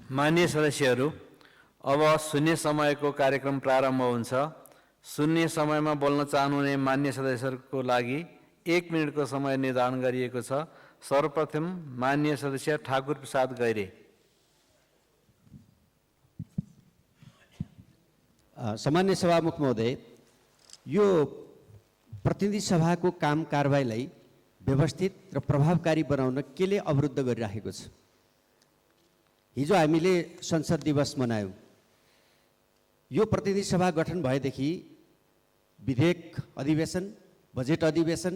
मान्य सदस्यहरू, अब शून्य समयको कार्यक्रम प्रारम्भ हुन्छ। शून्य समयमा बोल्न चाहनुहुने मान्य सदस्यहरूको लागि 1 मिनेटको समय निर्धारण गरिएको छ। सर्वप्रथम मान्य सदस्य ठाकुर प्रसाद गैरे। सामान्य सभामुख महोदय, यो प्रतिनिधि सभाको काम कारबाहीलाई व्यवस्थित र प्रभावकारी बनाउन केले अवरुद्ध गरिराखेको छ? हिजो हामीले संसद दिवस मनायौँ। यो प्रतिनिधि सभा गठन भएदेखि विधेयक अधिवेशन, बजेट अधिवेशन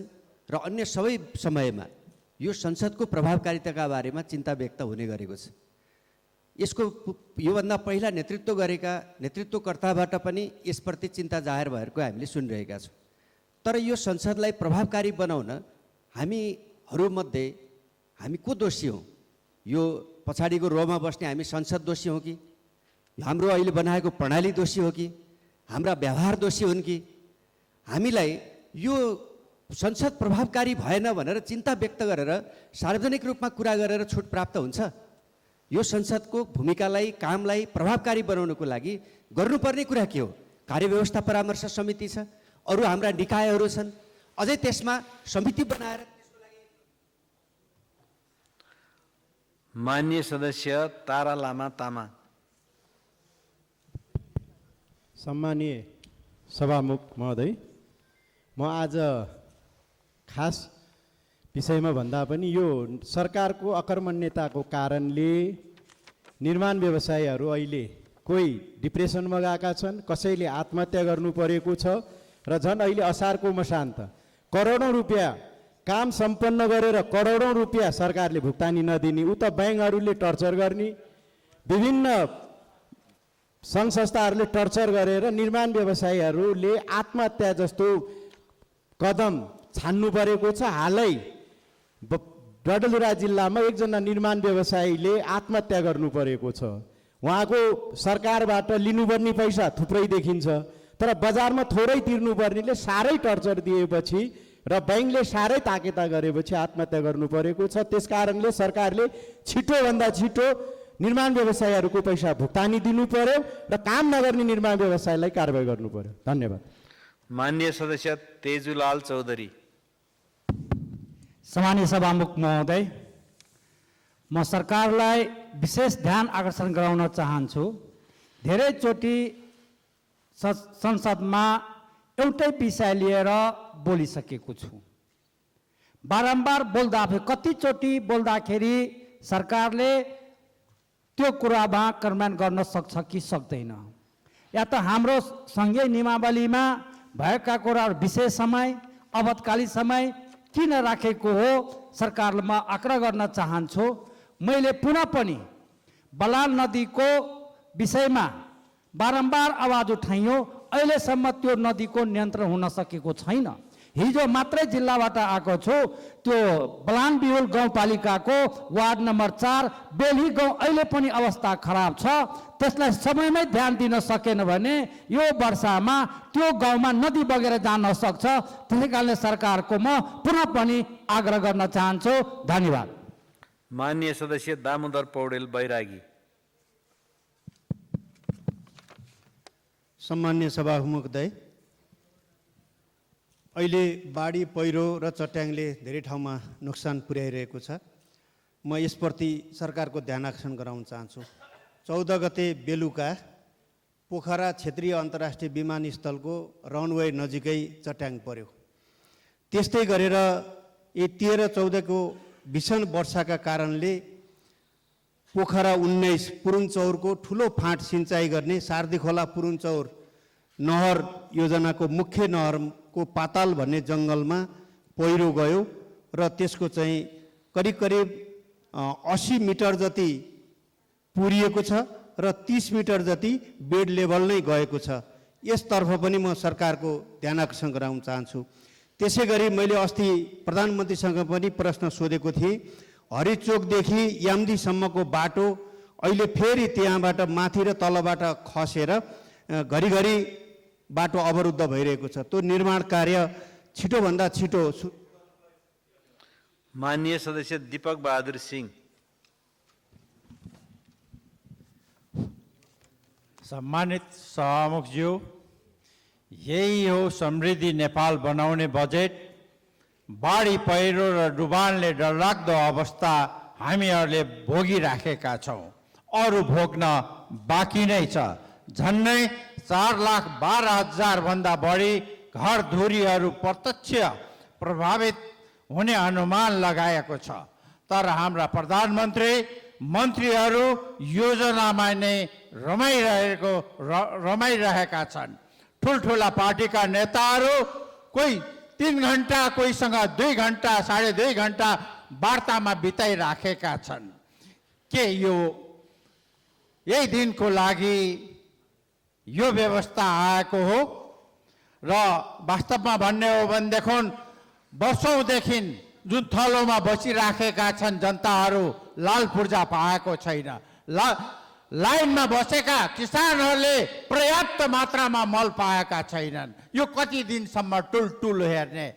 र अन्य सबै समयमा यो संसदको प्रभावकारिताका बारेमा चिन्ता व्यक्त हुने गरेको छ। यसको योभन्दा पहिला नेतृत्व गरेका नेतृत्वकर्ताबाट पनि यसप्रति चिन्ता जाहेर भएको हामीले सुनिरहेका छौँ। तर यो संसदलाई प्रभावकारी बनाउन हामीहरूमध्ये हामी को दोषी हौँ? यो पछाडिको रोमा बस्ने हामी संसद दोषी हौँ कि हाम्रो अहिले बनाएको प्रणाली दोषी हो कि हाम्रा व्यवहार दोषी हुन् कि? हामीलाई यो संसद प्रभावकारी भएन भनेर चिन्ता व्यक्त गरेर सार्वजनिक रूपमा कुरा गरेर छुट प्राप्त हुन्छ? यो संसदको भूमिकालाई, कामलाई प्रभावकारी बनाउनको लागि गर्नुपर्ने कुरा के हो? कार्यव्यवस्था परामर्श समिति छ, अरू हाम्रा निकायहरू छन्, अझै त्यसमा समिति बनाएर त्यसको लागि। मान्य सदस्य तारा लामा तामा। सम्मानीय सभामुख महोदय, म आज खास विषयमा भन्दा पनि यो सरकारको अकर्मण्यताको कारणले निर्माण व्यवसायीहरू अहिले कोही डिप्रेसनमा गएका छन्, कसैले आत्महत्या गर्नु परेको छ र झन् अहिले असारको मसान्त करोडौँ रुपियाँ काम सम्पन्न गरेर करोडौँ रुपियाँ सरकारले भुक्तानी नदिने, उता ब्याङ्कहरूले टर्चर गर्ने, विभिन्न सङ्घ संस्थाहरूले टर्चर गरेर निर्माण व्यवसायीहरूले आत्महत्या जस्तो कदम छान्नु परेको छ। हालै डडेलधुरा जिल्लामा एकजना निर्माण व्यवसायीले आत्महत्या गर्नु परेको छ। उहाँको सरकारबाट लिनुपर्ने पैसा थुप्रै देखिन्छ, तर बजारमा थोरै तिर्नुपर्नेले साह्रै टर्चर दिएपछि र ब्याङ्कले साह्रै ताकेता गरेपछि आत्महत्या गर्नु परेको छ। त्यस कारणले सरकारले छिटोभन्दा छिटो निर्माण व्यवसायीहरूको पैसा भुक्तानी दिनु पर्यो र काम नगर्ने निर्माण व्यवसायलाई कारबाही गर्नु पर्यो। धन्यवाद। मान्य सदस्य तेजुलाल चौधरी। सामान्य सभामुख महोदय, म सरकारलाई विशेष ध्यान आकर्षण गराउन चाहन्छु। धेरैचोटि संसदमा एउटै विषय लिएर बोलिसकेको छु। बारम्बार बोल्दा कतिचोटि बोल्दाखेरि सरकारले त्यो कुरामा कार्यान्वयन गर्न सक्छ कि सक्दैन, या त हाम्रो सङ्घीय नियमावलीमा भएका कुराहरू विशेष समय, आपतकालीन समय किन राखेको हो सरकारमा आग्रह गर्न चाहन्छु। मैले पुनः पनि बलान नदीको विषयमा बारम्बार आवाज उठाइयो, अहिलेसम्म त्यो नदीको नियन्त्रण हुन सकेको छैन। हिजो मात्रै जिल्लाबाट आएको छु, त्यो बलान बिहुल गाउँपालिकाको वार्ड नम्बर 4 बेली गाउँ अहिले पनि अवस्था खराब छ। त्यसलाई समयमै ध्यान दिन सकेन भने यो वर्षामा त्यो गाउँमा नदी बगेर जान सक्छ। त्यसै कारणले सरकारको म पुनः पनि आग्रह गर्न चाहन्छु। धन्यवाद। मान्य सदस्य दामोदर पौडेल बैरागी। सम्मान्य सभामुख महोदय, अहिले बाढी, पहिरो र चट्याङले धेरै ठाउँमा नोक्सान पुर्याइरहेको छ। म यसप्रति सरकारको ध्यान आकर्षण गराउन चाहन्छु। 14 गते बेलुका पोखरा क्षेत्रीय अन्तर्राष्ट्रिय विमानस्थलको रनवे नजिकै चट्याङ पर्यो। त्यस्तै गरेर 13-14 को भीषण वर्षाका कारणले पोखरा 19 पुरुञ्चौरको ठुलो फाँट सिँचाइ गर्ने सार्दी खोला पुरुञ्चौर नहर योजनाको मुख्य नहरको पाताल भन्ने जङ्गलमा पहिरो गयो र त्यसको चाहिँ करिब 80 मिटर जति पुरिएको छ र 30 मिटर जति बेड लेभल नै गएको छ। यसतर्फ पनि म सरकारको ध्यान आकर्षण गराउन चाहन्छु। त्यसै गरी मैले अस्ति प्रधानमन्त्रीसँग पनि प्रश्न सोधेको थिएँ। हरिचोकदेखि याम्दीसम्मको बाटो अहिले फेरि त्यहाँबाट माथि र तलबाट खसेर घरिघरि बाटो अवरुद्ध भइरहेको छ। त्यो निर्माण कार्य छिटोभन्दा छिटो। माननीय सदस्य दीपक बहादुर सिंह। सम्मानित सभामुखज्यू, यही हो समृद्धि नेपाल बनाउने बजेट। बाढी पहिरो र डुबानले डरलाग्दो अवस्था हामीहरूले भोगिराखेका छौँ, अरू भोग्न बाँकी नै छ। झन्नै 4,12,000 भन्दा बढी घरधुरीहरू प्रत्यक्ष प्रभावित हुने अनुमान लगाएको छ। तर हाम्रा प्रधानमन्त्री मन्त्रीहरू योजनामा नै रमाइरहेका छन्। ठुल्ठुला पार्टीका नेताहरू कोही 3 घन्टा, कोहीसँग 2 घन्टा, 2.5 घन्टा वार्तामा बिताइराखेका छन्। के यो यही दिनको लागि यो व्यवस्था आएको हो? र वास्तवमा भन्ने हो भनेदेखि वर्षौँदेखि जुन थलोमा बसिराखेका छन् जनताहरू, लाल पूर्जा पाएको छैन। लाइनमा बसेका किसानहरूले पर्याप्त मात्रामा मल पाएका छैनन्। यो कति दिनसम्म टुलटुल हेर्ने?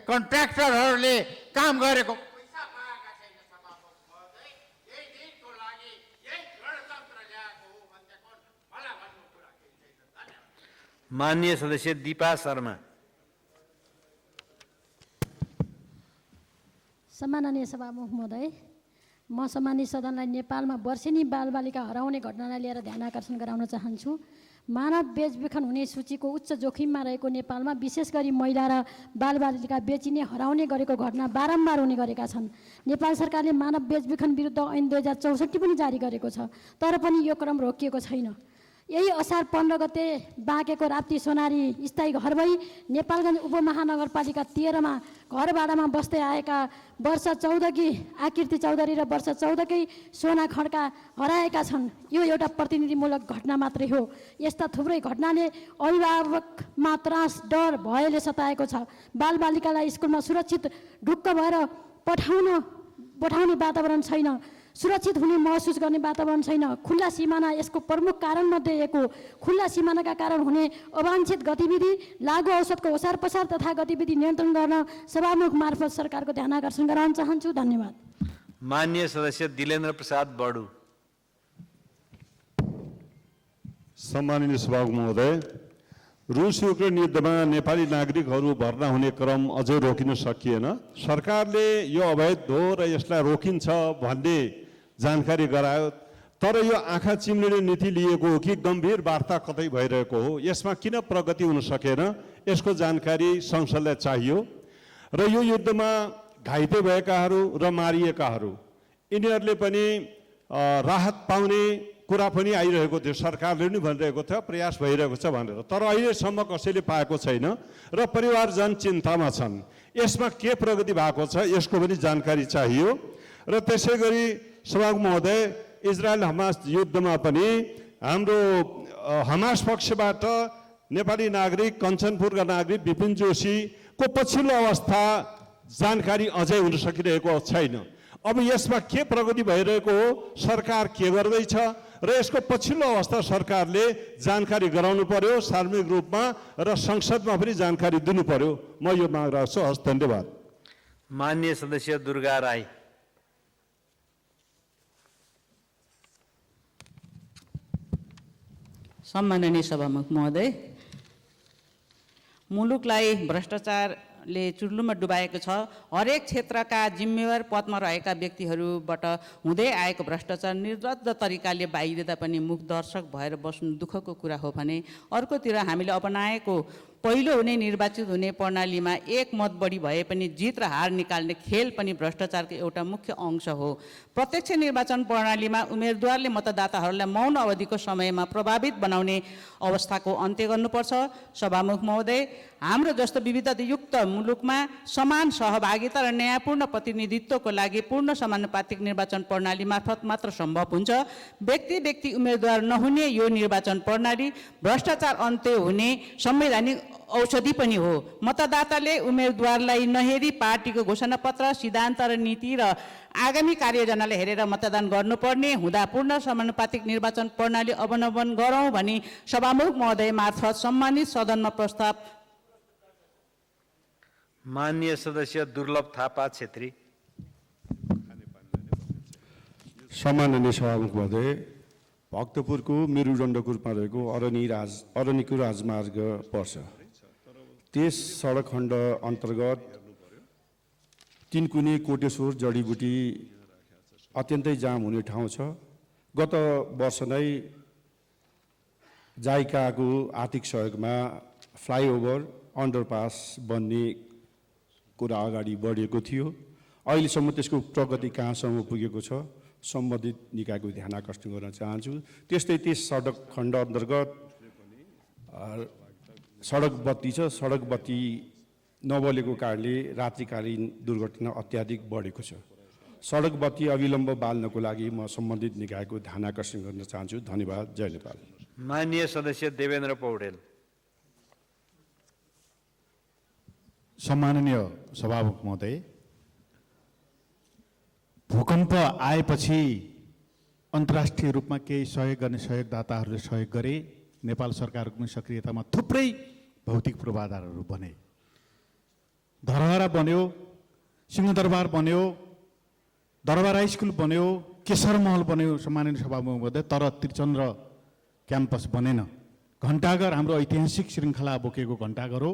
कन्ट्र्याक्टरहरूले काम गरेको पैसा पाएका छैन। सभामुख महोदय, यही दिनको लागि यही गणतन्त्र ल्याएको हो भनेदेखि मलाई भन्नु कुरा केही छैन। धन्यवाद। माननीय सदस्य दीपा शर्मा। सम्माननीय सभामुख महोदय, म सम्मानित सदनलाई नेपालमा वर्षेनी बालबालिका हराउने घटनालाई लिएर ध्यान आकर्षण गराउन चाहन्छु। मानव बेचबिखन हुने सूचीको उच्च जोखिममा रहेको नेपालमा विशेष गरी महिला र बालबालिका बेचिने हराउने गरेको घटना बारम्बार हुने गरेका छन्। नेपाल सरकारले मानव बेचबिखन विरुद्ध ऐन 2064 पनि जारी गरेको छ, तर पनि यो क्रम रोकिएको छैन। यही असार 15 गते बाँकेको राप्ती सोनारी स्थायी घर भई नेपालगञ्ज उपमहानगरपालिका 13 मा घर भाडामा बस्दै आएका वर्ष 14 की आकृति चौधरी र वर्ष 14 कै सोना खड्का हराएका छन्। यो एउटा प्रतिनिधिमूलक घटना मात्रै हो। यस्ता थुप्रै घटनाले अभिभावकमा त्रास, डर, भयले सताएको छ। बालबालिकालाई स्कुलमा सुरक्षित ढुक्क भएर पठाउने वातावरण छैन। सुरक्षित हुने महसुस गर्ने वातावरण छैन। खुल्ला सिमाना यसको प्रमुख कारणमध्ये एक हो। खुल्ला सिमानाका कारण हुने अवांछित गतिविधि, लागु औषधको ओसार पसार तथा गतिविधि नियन्त्रण गर्न सभामुख मार्फत सरकारको ध्यान आकर्षण गराउन चाहन्छु। धन्यवाद। माननीय सदस्य दिलेन्द्र प्रसाद बडु। सम्माननीय सभामुख महोदय, रुस युक्रेन युद्धमा नेपाली नागरिकहरू भर्ना हुने क्रम अझै रोकिन सकिएन। सरकारले यो अवैध हो र यसलाई रोकिन्छ भन्ने जानकारी गरायो, तर यो आँखा चिम्लिने नीति लिएको हो कि गम्भीर वार्ता कतै भइरहेको हो? यसमा किन प्रगति हुन सकेन? यसको जानकारी संसदलाई चाहियो। र यो युद्धमा घाइते भएकाहरू र मारिएकाहरू, यिनीहरूले पनि राहत पाउने कुरा पनि आइरहेको थियो। सरकारले पनि भनिरहेको थियो प्रयास भइरहेको छ भनेर, तर अहिलेसम्म कसैले पाएको छैन र परिवारजन चिन्तामा छन्। यसमा के प्रगति भएको छ यसको पनि जानकारी चाहियो। र त्यसै गरी सभामुख महोदय, इजरायल हमास युद्धमा पनि हाम्रो हमास पक्षबाट नेपाली नागरिक, कञ्चनपुरका नागरिक विपिन जोशीको पछिल्लो अवस्था जानकारी अझै हुन सकिरहेको छैन। अब यसमा के प्रगति भइरहेको हो, सरकार के गर्दैछ र यसको पछिल्लो अवस्था सरकारले जानकारी गराउनु पर्यो सार्वजनिक रूपमा र संसदमा पनि जानकारी दिनु पर्यो। म यो माग राख्छु। हस्, धन्यवाद। माननीय सदस्य दुर्गा राई। सम्माननीय सभामुख महोदय, मुलुकलाई भ्रष्टाचारले चुर्लुमा डुबाएको छ। हरेक क्षेत्रका जिम्मेवार पदमा रहेका व्यक्तिहरूबाट हुँदै आएको भ्रष्टाचार निर्लज्ज तरिकाले बाहिरिँदा पनि मुखदर्शक भएर बस्नु दुःखको कुरा हो भने, अर्कोतिर हामीले अपनाएको पहिलो हुने निर्वाचित हुने प्रणालीमा एक मत बढी भए पनि जित र हार निकाल्ने खेल पनि भ्रष्टाचारको एउटा मुख्य अंश हो। प्रत्यक्ष निर्वाचन प्रणालीमा उम्मेदवारले मतदाताहरूलाई मौन अवधिको समयमा प्रभावित बनाउने अवस्थाको अन्त्य गर्नुपर्छ। सभामुख महोदय, हाम्रो जस्तो विविधतायुक्त मुलुकमा समान सहभागिता र न्यायपूर्ण प्रतिनिधित्वको लागि पूर्ण समानुपातिक निर्वाचन प्रणाली मार्फत मात्र सम्भव हुन्छ। व्यक्ति उम्मेदवार नहुने यो निर्वाचन प्रणाली भ्रष्टाचार अन्त्य हुने संवैधानिक औषधि पनि हो। मतदाताले उम्मेदवारलाई नहेरी पार्टीको घोषणापत्र, सिद्धान्त र नीति र आगामी कार्ययोजनालाई हेरेर मतदान गर्नुपर्ने हुँदा पूर्ण समानुपातिक निर्वाचन प्रणाली अवलम्बन गरौँ भनी सभामुख महोदय मार्फत सम्मानित सदनमा प्रस्ताव। माननीय सदस्य दुर्लभ थापा छेत्री। सम्माननीय सभामुख महोदय, भक्तपुरको मेरुदण्डपुरमा रहेको अरनिको राजमार्ग पर्छ। त्यस सडक खण्ड अन्तर्गत तिनकुने कोटेश्वर जडीबुटी अत्यन्तै जाम हुने ठाउँ छ। गत वर्ष नै जाइकाको आर्थिक सहयोगमा फ्लाइओभर अन्डरपास बन्ने कुरा अगाडि बढेको थियो। अहिलेसम्म त्यसको प्रगति कहाँसम्म पुगेको छ सम्बन्धित निकायको ध्यान आकर्षण गर्न चाहन्छु। त्यस्तै त्यस सडक खण्ड अन्तर्गत सडक बत्ती छ। सडक बत्ती नबलेको कारणले रात्रिकालीन दुर्घटना अत्याधिक बढेको छ। सडक बत्ती अविलम्ब बाल्नको लागि म सम्बन्धित निकायको ध्यान आकर्षण गर्न चाहन्छु। धन्यवाद। जय नेपाल। माननीय सदस्य देवेन्द्र पौडेल। सम्माननीय सभामुख महोदय, भूकम्प आएपछि अन्तर्राष्ट्रिय रूपमा केही सहयोग गर्ने सहयोगदाताहरूले सहयोग गरे। नेपाल सरकारको पनि सक्रियतामा थुप्रै भौतिक पूर्वाधारहरू बने। धरहरा बन्यो, सिंहदरबार बन्यो, दरबार हाई स्कुल बन्यो, केशर महल बन्यो सम्माननीय सभामुख महोदय, तर त्रिचन्द्र क्याम्पस बनेन। घण्टाघर हाम्रो ऐतिहासिक श्रृङ्खला बोकेको घण्टाघर हो,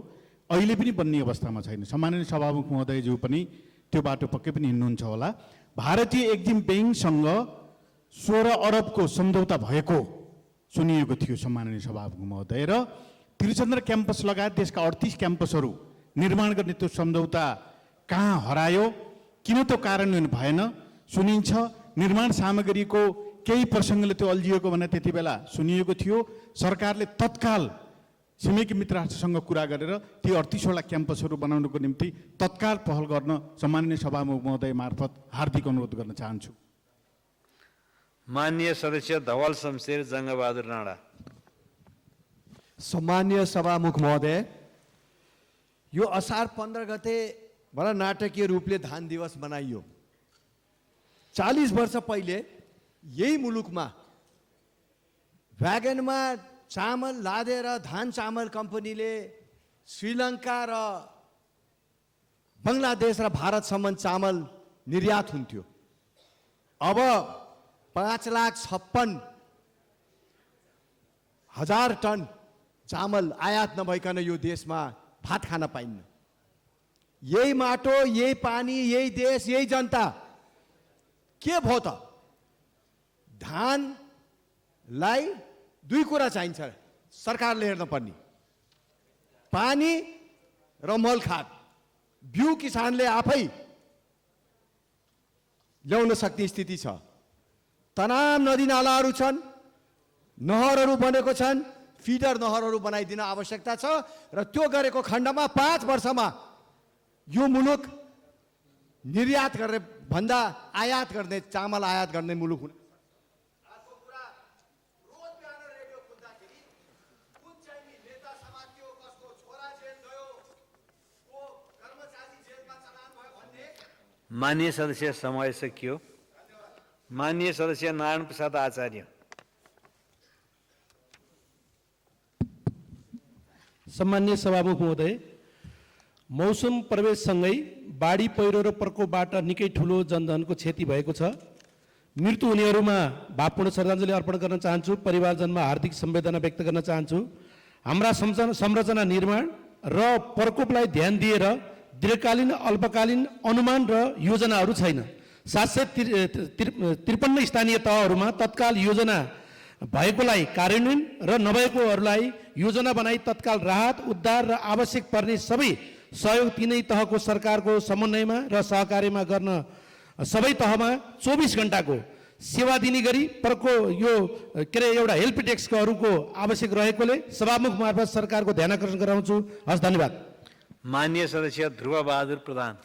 अहिले पनि बन्ने अवस्थामा छैन। सम्माननीय सभामुख महोदयज्यू पनि त्यो बाटो पक्कै पनि हिँड्नुहुन्छ होला। भारतीय एक्जिम ब्याङ्कसँग 16 अरबको सम्झौता भएको सुनिएको थियो सम्माननीय सभामुख महोदय, र त्रिचन्द्र क्याम्पस लगायत देशका 38 क्याम्पसहरू निर्माण गर्ने त्यो सम्झौता कहाँ हरायो, किन त्यो कार्यान्वयन भएन सुनिन्छ। निर्माण सामग्रीको केही प्रसङ्गले त्यो अल्झिएको भने त्यति बेला सुनिएको थियो। सरकारले तत्काल छिमेकी मित्र राष्ट्रसँग कुरा गरेर ती 38 वटा क्याम्पसहरू बनाउनको निम्ति तत्काल पहल गर्न सम्माननीय सभामुख महोदय मार्फत हार्दिक अनुरोध गर्न चाहन्छु। माननीय सदस्य धवल शमशेर जङ्गबहादुर राणा। सम्माननीय सभामुख महोदय, यो असार 15 गते बडा नाटकीय रूपले धान दिवस मनाइयो। 40 वर्ष पहिले यही मुलुकमा व्यागनमा चामल लादेर धान चामल कम्पनीले श्रीलङ्का र बङ्गलादेश र भारतसम्म चामल निर्यात हुन्थ्यो। अब 5,56,000 टन चामल आयात नभइकन यो देशमा भात खान पाइन्न। यही माटो, यही पानी, यही देश, यही जनता के भयो त? धानलाई दुई कुरा चाहिन्छ सरकारले हेर्न पर्ने, पानी र मल खाद। बिउ किसानले आफै ल्याउन सक्ने स्थिति छ। तमाम नदी नालाहरू छन्, नहरहरू बनेको छन्, फिडर नहरहरू बनाइदिन आवश्यकता छ र त्यो गरेको खण्डमा 5 वर्षमा यो मुलुक निर्यात गर्ने भन्दा आयात गर्ने, चामल आयात गर्ने मुलुक हुने। माननीय सदस्य समय सकियो। माननीय सदस्य नारायण प्रसाद आचार्य। सम्माननीय सभामुख महोदय, मौसम प्रवेशसँगै बाढी पहिरो र प्रकोपबाट निकै ठुलो जनधनको क्षति भएको छ। मृत्यु हुनेहरूमा भावपूर्ण श्रद्धाञ्जली अर्पण गर्न चाहन्छु। परिवारजनमा हार्दिक संवेदना व्यक्त गर्न चाहन्छु। हाम्रा संरचना निर्माण र प्रकोपलाई ध्यान दिएर दीर्घकालीन अल्पकालीन अनुमान र योजनाहरू छैन। 753 स्थानीय तहहरूमा तत्काल योजना भएकोलाई कार्यान्वयन र नभएकोहरूलाई योजना बनाई तत्काल राहत उद्धार र आवश्यक पर्ने सबै सहयोग तिनै तहको सरकारको समन्वयमा र सहकार्यमा गर्न सबै तहमा 24 घण्टाको सेवा दिने गरी यो एउटा हेल्प डेस्कहरूको आवश्यक रहेकोले सभामुख मार्फत सरकारको ध्यान आकर्षण गराउँछु। हस्, धन्यवाद। माननीय सदस्य ध्रुव बहादुर प्रधान।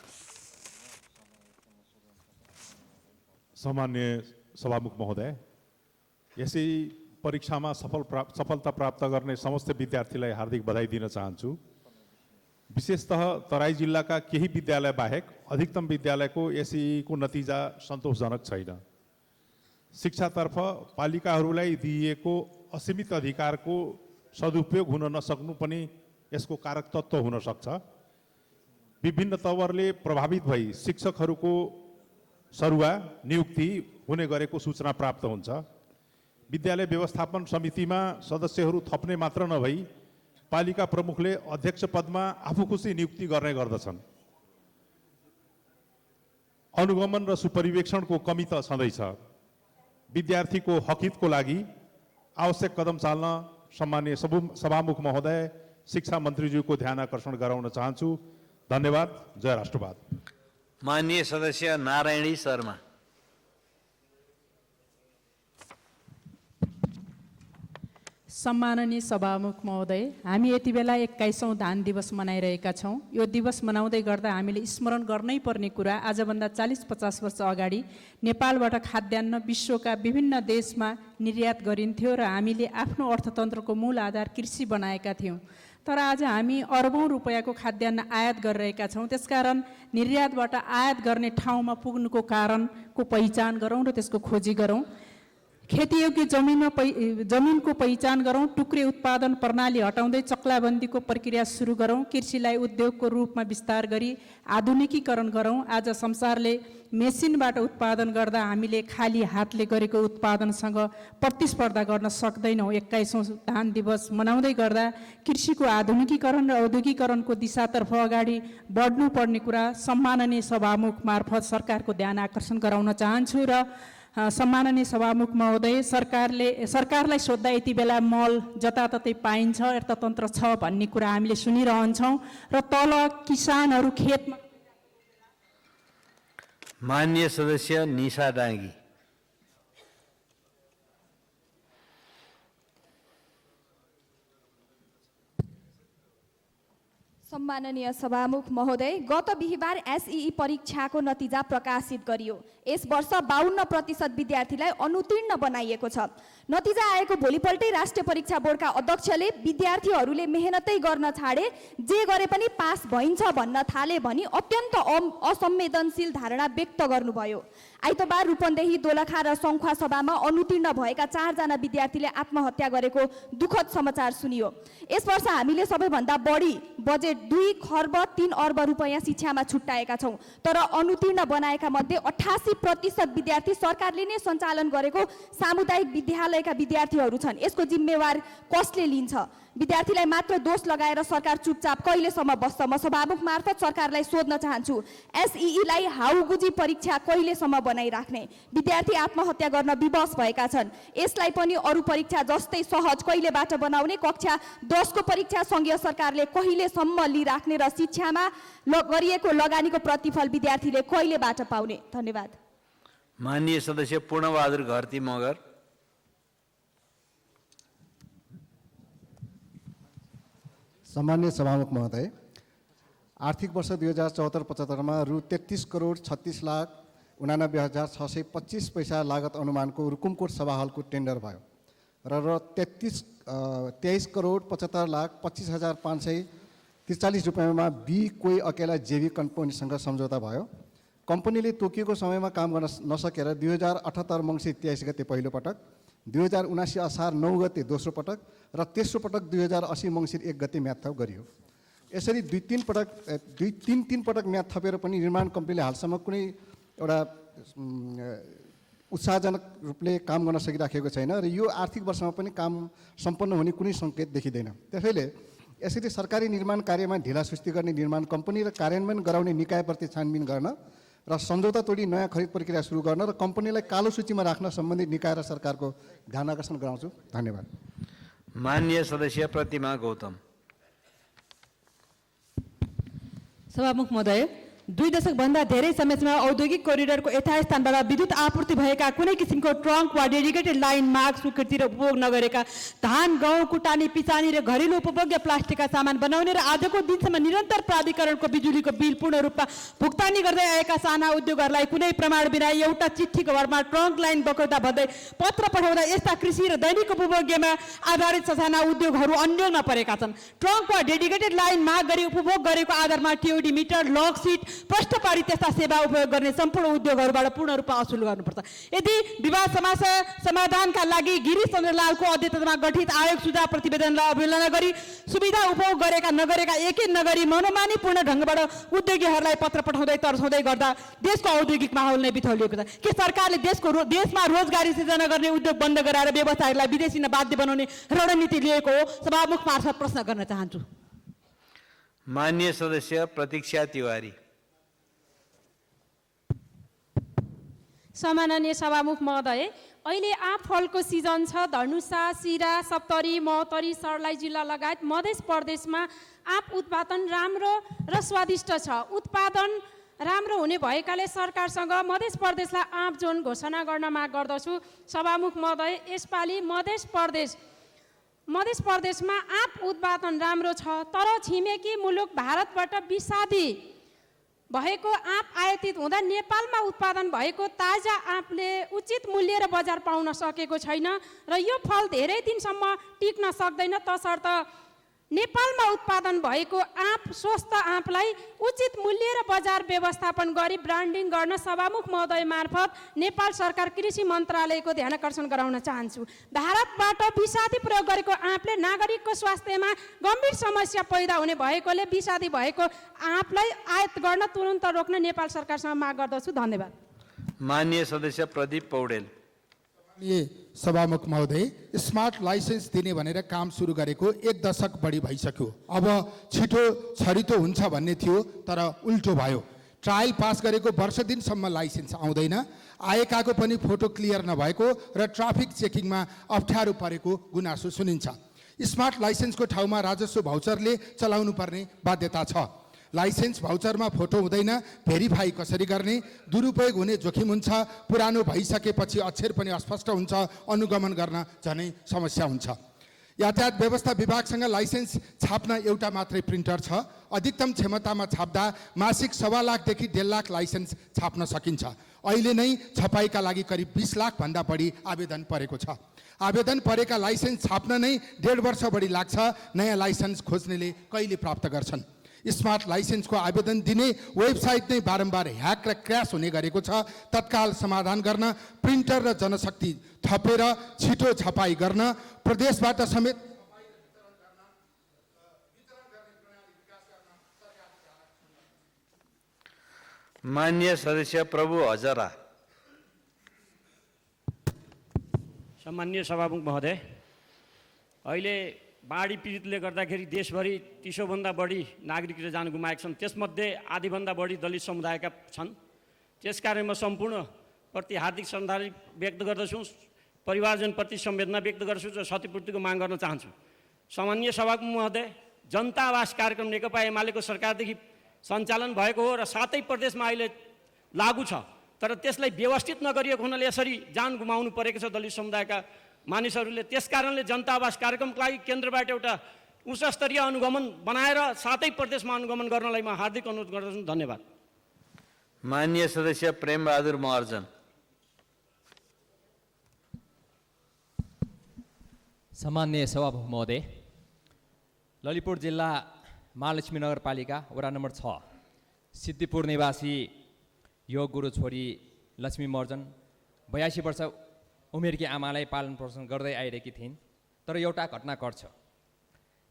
सम्माननीय सभामुख महोदय, यसै परीक्षामा सफलता प्राप्त गर्ने समस्त विद्यार्थीलाई हार्दिक बधाई दिन चाहन्छु। विशेषतः तराई जिल्लाका केही विद्यालय बाहेक अधिकतम विद्यालयको एसईको नतिजा सन्तोषजनक छैन। शिक्षातर्फ पालिकाहरूलाई दिइएको असीमित अधिकारको सदुपयोग हुन नसक्नु पनि यसको कारक तत्त्व हुन सक्छ। विभिन्न तवरले प्रभावित भई शिक्षकहरूको सरुवा नियुक्ति हुने गरेको सूचना प्राप्त हुन्छ। विद्यालय व्यवस्थापन समितिमा सदस्यहरू थप्ने मात्र नभई पालिका प्रमुखले अध्यक्ष पदमा आफू खुसी नियुक्ति गर्ने गर्दछन्। अनुगमन र सुपरिवेक्षणको कमी त छँदैछ। विद्यार्थीको हकहितको लागि आवश्यक कदम चाल्न सम्माननीय सभामुख महोदय, शिक्षा मन्त्रीज्यूको ध्यान आकर्षण गराउन चाहन्छु। धन्यवाद। जय राष्ट्रवाद। माननीय सदस्य नारायणी शर्मा। सम्माननीय सभामुख महोदय, हामी यति बेला 21औं धान दिवस मनाइरहेका छौँ। यो दिवस मनाउँदै गर्दा हामीले स्मरण गर्नै पर्ने कुरा, आजभन्दा 40-50 वर्ष अगाडि नेपालबाट खाद्यान्न विश्वका विभिन्न देशमा निर्यात गरिन्थ्यो र हामीले आफ्नो अर्थतन्त्रको मूल आधार कृषि बनाएका थियौँ। तर आज हामी अरबौं रुपैयाँको खाद्यान्न आयात गरिरहेका छौँ। त्यसकारण निर्यातबाट आयात गर्ने ठाउँमा पुग्नुको कारणको पहिचान गरौँ र त्यसको खोजी गरौँ। खेतीयोग्य जमिनको पहिचान गरौँ। टुक्रे उत्पादन प्रणाली हटाउँदै चक्लाबन्दीको प्रक्रिया सुरु गरौँ। कृषिलाई उद्योगको रूपमा विस्तार गरी आधुनिकीकरण गरौँ। आज संसारले मेसिनबाट उत्पादन गर्दा हामीले खाली हातले गरेको उत्पादनसँग प्रतिस्पर्धा गर्न सक्दैनौँ। 21औं धान दिवस मनाउँदै गर्दा कृषिको आधुनिकीकरण र औद्योगिकरणको दिशातर्फ अगाडि बढ्नुपर्ने कुरा सम्माननीय सभामुख मार्फत सरकारको ध्यान आकर्षण गराउन चाहन्छु। र सम्माननीय सभामुख महोदय, सरकारलाई सोद्धा यति बेला मल जताततै पाइन्छ, अर्थतन्त्र छ भन्ने कुरा हामीले सुनिरहन्छौँ र तल किसानहरू खेतमा। माननीय सदस्य निशा डाँगी। सम्माननीय सभामुख महोदय, गत बिहीबार एसईई परीक्षाको नतिजा प्रकाशित गरियो। यस वर्ष 52% विद्यार्थीलाई अनुतीर्ण बनाइएको छ। नतिजा आएको भोलिपल्टै राष्ट्रिय परीक्षा बोर्डका अध्यक्षले विद्यार्थीहरूले मेहनतै गर्न छाडे, जे गरे पनि पास भइन्छ भन्न थाले भनी अत्यन्त असंवेदनशील धारणा व्यक्त गर्नुभयो। आइतबार रूपन्देही, दोलखा र सङ्खुवा सभामा अनुतीर्ण भएका 4 जना विद्यार्थीले आत्महत्या गरेको दुःखद समाचार सुनियो। यस वर्ष हामीले सबैभन्दा बढी बजेट 2 खर्ब 3 अर्ब रुपैयाँ शिक्षामा छुट्याएका छौँ। तर अनुतीर्ण बनाएका मध्ये 88% विद्यार्थी सरकारले नै सञ्चालन गरेको सामुदायिक विद्यालयका विद्यार्थीहरू छन्। यसको जिम्मेवार कसले लिन्छ? विद्यार्थीलाई मात्र दोष लगाएर सरकार चुपचाप कहिलेसम्म बस्छ? म सभामुख मार्फत सरकारलाई सोध्न चाहन्छु, एसईईलाई हाउगुजी परीक्षा कहिलेसम्म बनाइराख्ने? विद्यार्थी आत्महत्या गर्न विवश भएका छन्। यसलाई पनि अरू परीक्षा जस्तै सहज कहिलेबाट बनाउने? कक्षा 10 को परीक्षा सङ्घीय सरकारले कहिलेसम्म लिइराख्ने र शिक्षामा गरिएको लगानीको प्रतिफल विद्यार्थीले कहिलेबाट पाउने? धन्यवाद। माननीय सदस्य पूर्णबहादुर घरती मगर। सम्माननीय सभामुख महोदय, आर्थिक वर्ष 2074-75 में रु 33,36,89,625 लागत अनुमानको रुकुमकोट सभा हलको टेन्डर भयो र 23,75,25,543 रुपियाँमा कोही अकेला जेभी कम्पनीसँग सम्झौता भयो। कम्पनीले तोकिएको समयमा काम गर्न नसकेर 2078 मङ्सिर 23 गते पहिलो पटक, 2079 असार 9 गते दोस्रो पटक र तेस्रो पटक 2080 मङ्सिर 1 गते म्याद थप गरियो। यसरी 2-3 पटक म्याद थपेर पनि निर्माण कम्पनीले हालसम्म कुनै एउटा उत्साहजनक रूपले काम गर्न सकिराखेको छैन र यो आर्थिक वर्षमा पनि काम सम्पन्न हुने कुनै सङ्केत देखिँदैन। त्यसैले यसरी सरकारी निर्माण कार्यमा ढिलासुस्ती गर्ने निर्माण कम्पनी र कार्यान्वयन गराउने निकायप्रति छानबिन गर्न र सम्झौता तोडी नयाँ खरिद प्रक्रिया सुरु गर्न र कम्पनीलाई कालो सूचीमा राख्न सम्बन्धित निकाय र सरकारको ध्यान आकर्षण गराउँछु। धन्यवाद। माननीय सदस्य प्रतिमा गौतम। सभामुख महोदय, 2 दशकभन्दा धेरै समयसम्म औद्योगिक कोरिडोरको यथास्थानबाट विद्युत आपूर्ति भएका कुनै किसिमको ट्रङ्क वा डेडिकेटेड लाइन माग स्वीकृति र उपभोग नगरेका धान, गहुँ, कुटानी, पिसानी र घरेलु उपभोग्य प्लास्टिकका सामान बनाउने र आजको दिनसम्म निरन्तर प्राधिकरणको बिजुलीको बिल पूर्ण रूपमा भुक्तानी गर्दै आएका साना उद्योगहरूलाई कुनै प्रमाण बिना एउटा चिठीको भरमा ट्रङ्क लाइन बकौता भन्दै पत्र पठाउँदा यस्ता कृषि र दैनिक उपभोग्यमा आधारित ससाना उद्योगहरू अन्योलमा परेका छन्। ट्रङ्क वा डेडिकेटेड लाइन माग गरी उपभोग गरेको आधारमा टिओडी मिटर, लक सिट प्रष्ट पारी त्यस्ता सेवा उपयोग गर्ने सम्पूर्ण उद्योगहरूबाट पूर्ण रूपमा असुल गर्नुपर्छ। यदि विवाद समाधानका लागि गिरीश चन्द्र लालको अध्यक्षतामा गठित आयोग सुझाव प्रतिवेदनलाई अवहेलना गरी सुविधा उपभोग गरेका नगरेका एकै नगरी मनोमानीपूर्ण ढङ्गबाट उद्योगीहरूलाई पत्र पठाउँदै तर्साउँदै गर्दा देशको औद्योगिक माहौल नै बिथोलिएको छ। के सरकारले देशमा रोजगारी सृजना गर्ने उद्योग बन्द गराएर व्यवसायीहरूलाई विदेशी बाध्य बनाउने रणनीति लिएको हो? सभामुख मार्फत प्रश्न गर्न चाहन्छु। माननीय सदस्य प्रतीक्षा तिवारी। सम्माननीय सभामुख महोदय, अहिले आँप फलको सिजन छ। धनुषा, सिरा, सप्तरी, महोत्तरी, सर्लाही जिल्ला लगायत मध्य प्रदेशमा आँप उत्पादन राम्रो र स्वादिष्ट छ। उत्पादन राम्रो हुने भएकाले सरकारसँग मध्य प्रदेशलाई आँप जोन घोषणा गर्न माग गर्दछु। सभामुख महोदय, यसपालि मध्य प्रदेशमा आँप उत्पादन राम्रो छ, तर छिमेकी मुलुक भारतबाट विषादी भएको आँप आयातित हुँदा नेपालमा उत्पादन भएको ताजा आँपले उचित मूल्य र बजार पाउन सकेको छैन र यो फल धेरै दिनसम्म टिक्न सक्दैन। तसर्थ नेपालमा उत्पादन भएको आँप स्वस्थ आँपलाई उचित मूल्य र बजार व्यवस्थापन गरी ब्रान्डिङ गर्न सभामुख महोदय मार्फत नेपाल सरकार कृषि मन्त्रालयको ध्यानकर्षण गराउन चाहन्छु। भारतबाट विषादी प्रयोग गरेको आँपले नागरिकको स्वास्थ्यमा गम्भीर समस्या पैदा हुने भएकोले विषादी भएको आँपलाई आयात गर्न तुरन्त रोक्न नेपाल सरकारसँग माग गर्दछु। धन्यवाद। माननीय सदस्य प्रदीप पौडेल। सभामुख महोदय, स्मार्ट लाइसेन्स दिने भनेर काम सुरु गरेको 1 दशक बढी भइसक्यो। अब छिटो छरितो हुन्छ भन्ने थियो, तर उल्टो भयो। ट्रायल पास गरेको वर्ष दिनसम्म लाइसेन्स आउँदैन, आएकाको पनि फोटो क्लियर नभएको र ट्राफिक चेकिङमा अप्ठ्यारो परेको गुनासो सुनिन्छ। स्मार्ट लाइसेन्सको ठाउँमा राजस्व भाउचरले चलाउनु पर्ने बाध्यता छ। लाइसेन्स भाउचरमा फोटो हुँदैन, भेरिफाई कसरी गर्ने, दुरुपयोग हुने जोखिम हुन्छ, पुरानो भइसकेपछि अक्षर पनि अस्पष्ट हुन्छ, अनुगमन गर्न झनै समस्या हुन्छ। यातायात व्यवस्था विभागसँग लाइसेन्स छाप्न एउटा मात्रै प्रिन्टर छ। अधिकतम क्षमतामा छाप्दा मासिक 1.25 लाखदेखि 1.5 लाख लाइसेन्स छाप्न सकिन्छ। अहिले नै छपाईका लागि करिब 20 लाख भन्दा बढी आवेदन परेको छ। आवेदन परेका लाइसेन्स छाप्न नै 1.5 वर्ष बढी लाग्छ। नयाँ लाइसेन्स खोज्नेले कहिले प्राप्त गर्छन्? स्मार्ट लाइसेन्सको आवेदन दिने वेबसाइट नै बारम्बार ह्याक र क्र्यास हुने गरेको छ। तत्काल समाधान गर्न प्रिन्टर र जनशक्ति थपेर छिटो छपाई गर्न प्रदेशबाट समेत माननीय सदस्य प्रभु हजरा। सम्माननीय सभामुख महोदय, अहिले बाढी पीडितले गर्दाखेरि देशभरि 300 भन्दा बढी नागरिकले जान गुमाएका छन्। त्यसमध्ये आधीभन्दा बढी दलित समुदायका छन्। त्यसकारण म सम्पूर्णप्रति हार्दिक श्रद्धाञ्जली व्यक्त गर्दछु, परिवारजनप्रति संवेदना व्यक्त गर्दछु र क्षतिपूर्तिको माग गर्न चाहन्छु। सम्माननीय सभामुख महोदय, जनता आवास कार्यक्रम नेकपा एमालेको सरकारदेखि सञ्चालन भएको हो र 7 प्रदेशमा अहिले लागू छ, तर त्यसलाई व्यवस्थित नगरिएको हुनाले यसरी जान गुमाउनु परेको छ दलित समुदायका मानिसहरूले। त्यसकारणले जनता आवास कार्यक्रमको लागि केन्द्रबाट एउटा उच्च स्तरीय अनुगमन बनाएर 7 प्रदेशमा अनुगमन गर्नलाई म हार्दिक अनुरोध गर्दछु। धन्यवाद। माननीय सदस्य प्रेमबहादुर महर्जन। सम्माननीय सभामुख महोदय, ललितपुर जिल्ला महालक्ष्मी नगरपालिका वडा नम्बर 6 सिद्धिपुर निवासी योग गुरु छोरी लक्ष्मी महर्जन 82 वर्ष उमेरकी आमालाई पालन पोषण गर्दै आइरहेकी थिइन्। तर एउटा घटना घट्छ।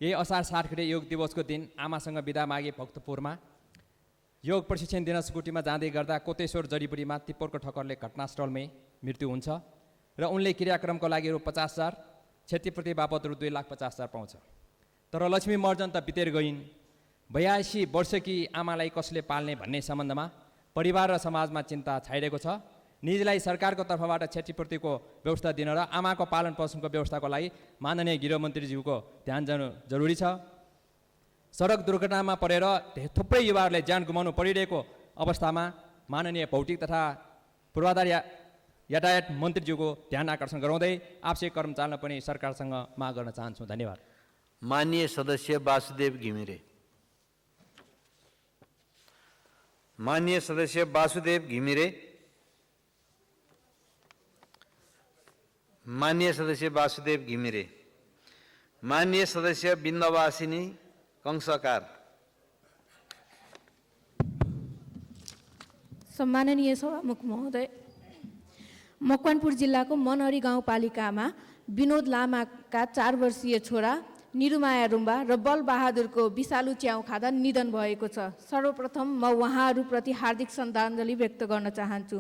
यही असार 7 गते योग दिवसको दिन आमासँग बिदा मागे भक्तपुरमा योग प्रशिक्षण दिन स्कुटीमा जाँदै गर्दा कोतेश्वर जडीबुटीमा तिप्परको ठक्करले घटनास्थलमै मृत्यु हुन्छ र उनले क्रियाक्रमको लागि रु 50,000, क्षतिपूर्ति बापत रु 2,50,000 पाउँछ। तर लक्ष्मी महर्जन त बितेर गइन्। 82 वर्षकी आमालाई कसले पाल्ने भन्ने सम्बन्धमा परिवार र समाजमा चिन्ता छाइरहेको छ। निजलाई सरकारको तर्फबाट क्षतिपूर्तिको व्यवस्था दिन र आमाको पालन पोषणको व्यवस्थाको लागि माननीय गृहमन्त्रीज्यूको ध्यान जानु जरुरी छ। सडक दुर्घटनामा परेर थुप्रै युवाहरूले ज्यान गुमाउनु परिरहेको अवस्थामा माननीय भौतिक तथा पूर्वाधार यातायात मन्त्रीज्यूको ध्यान आकर्षण गराउँदै आवश्यक कदम चाल्न पनि सरकारसँग माग गर्न चाहन्छु। धन्यवाद। माननीय सदस्य वासुदेव घिमिरे। माननीय सदस्य वासुदेव घिमिरे। माननीय सदस्य वासुदेव घिमिरे। माननीय सदस्य बिन्दवासिनी कंसकार। सम्माननीय सभामुख महोदय, मकवानपुर जिल्लाको मनहरी गाउँपालिकामा विनोद लामाका 4 वर्षीय छोरा निरुमाया रुम्बा र बलबहादुरको विषालु च्याउ खाँदा निधन भएको छ। सर्वप्रथम म उहाँहरूप्रति हार्दिक श्रद्धाञ्जली व्यक्त गर्न चाहन्छु।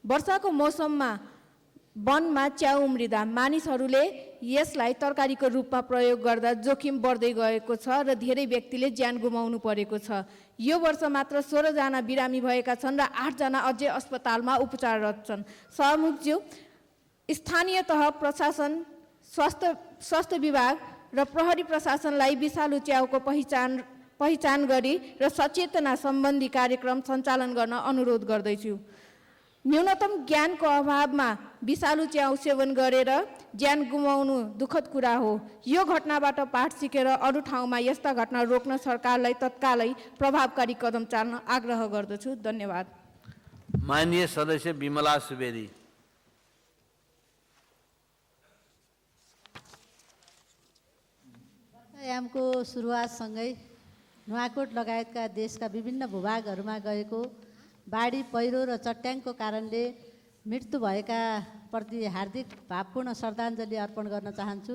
वर्षाको मौसममा वनमा च्याउ उम्रिँदा मानिसहरूले यसलाई तरकारीको रूपमा प्रयोग गर्दा जोखिम बढ्दै गएको छ र धेरै व्यक्तिले ज्यान गुमाउनु परेको छ। यो वर्ष मात्र 16 जना बिरामी भएका छन् र 8 जना अझै अस्पतालमा उपचाररत छन्। सभामुखज्यू, स्थानीय तह प्रशासन, स्वास्थ्य विभाग र प्रहरी प्रशासनलाई विषालु च्याउको पहिचान गरी र सचेतना सम्बन्धी कार्यक्रम सञ्चालन गर्न अनुरोध गर्दैछु। न्यूनतम ज्ञानको अभावमा विषालु च्याउ सेवन गरेर ज्यान गुमाउनु दुःखद कुरा हो। यो घटनाबाट पाठ सिकेर अरू ठाउँमा यस्ता घटना रोक्न सरकारलाई तत्कालै प्रभावकारी कदम चाल्न आग्रह गर्दछु। धन्यवाद। माननीय सदस्य बिमला सुवेदी। यामको सुरुवातसँगै नुवाकोट लगायतका देशका विभिन्न भूभागहरूमा गएको बाढी, पहिरो र चट्याङको कारणले मृत्यु भएका प्रति हार्दिक भावपूर्ण श्रद्धाञ्जली अर्पण गर्न चाहन्छु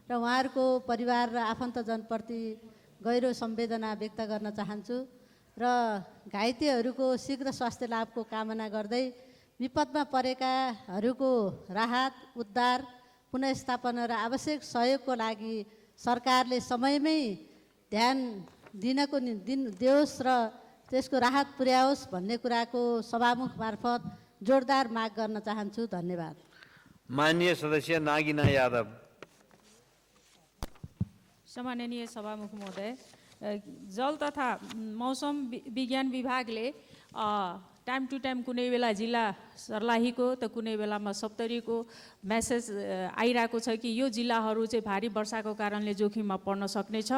र उहाँहरूको परिवार र आफन्तजनप्रति गहिरो संवेदना व्यक्त गर्न चाहन्छु र घाइतेहरूको शीघ्र स्वास्थ्य लाभको कामना गर्दै विपदमा परेकाहरूको राहत, उद्धार, पुनर्स्थापना र आवश्यक सहयोगको लागि सरकारले समयमै ध्यान दियोस् र त्यसको राहत पुर्याओस् भन्ने कुराको सभामुख मार्फत जोरदार माग गर्न चाहन्छु। धन्यवाद। माननीय सदस्य नागिना यादव। सम्माननीय सभामुख महोदय, जल तथा मौसम विज्ञान विभागले टाइम टु टाइम कुनै बेला जिल्ला सर्लाहीको त कुनै बेलामा सप्तरीको मेसेज आइरहेको छ कि यो जिल्लाहरू चाहिँ भारी वर्षाको कारणले जोखिममा पर्न सक्नेछ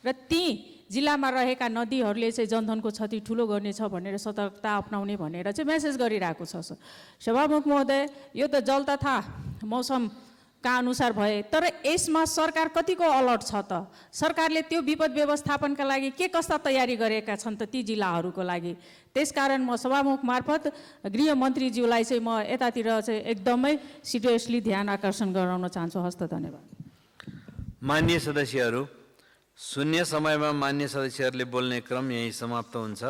र ती जिल्लामा रहेका नदीहरूले चाहिँ जनधनको क्षति ठुलो गर्नेछ भनेर सतर्कता अपनाउने भनेर चाहिँ मेसेज गरिरहेको छ। सभामुख महोदय, यो त जल तथा मौसमका अनुसार भए, तर यसमा सरकार कतिको अलर्ट छ त? सरकारले त्यो विपद व्यवस्थापनका लागि के कस्ता तयारी गरेका छन् त ती जिल्लाहरूको लागि? त्यसकारण म सभामुख मार्फत गृहमन्त्रीज्यूलाई चाहिँ म यतातिर चाहिँ एकदमै सिरियसली ध्यान आकर्षण गराउन चाहन्छु। हस्त धन्यवाद। माननीय सदस्यहरू, शून्य समयमा मान्य सदस्यहरूले बोल्ने क्रम यही समाप्त हुन्छ।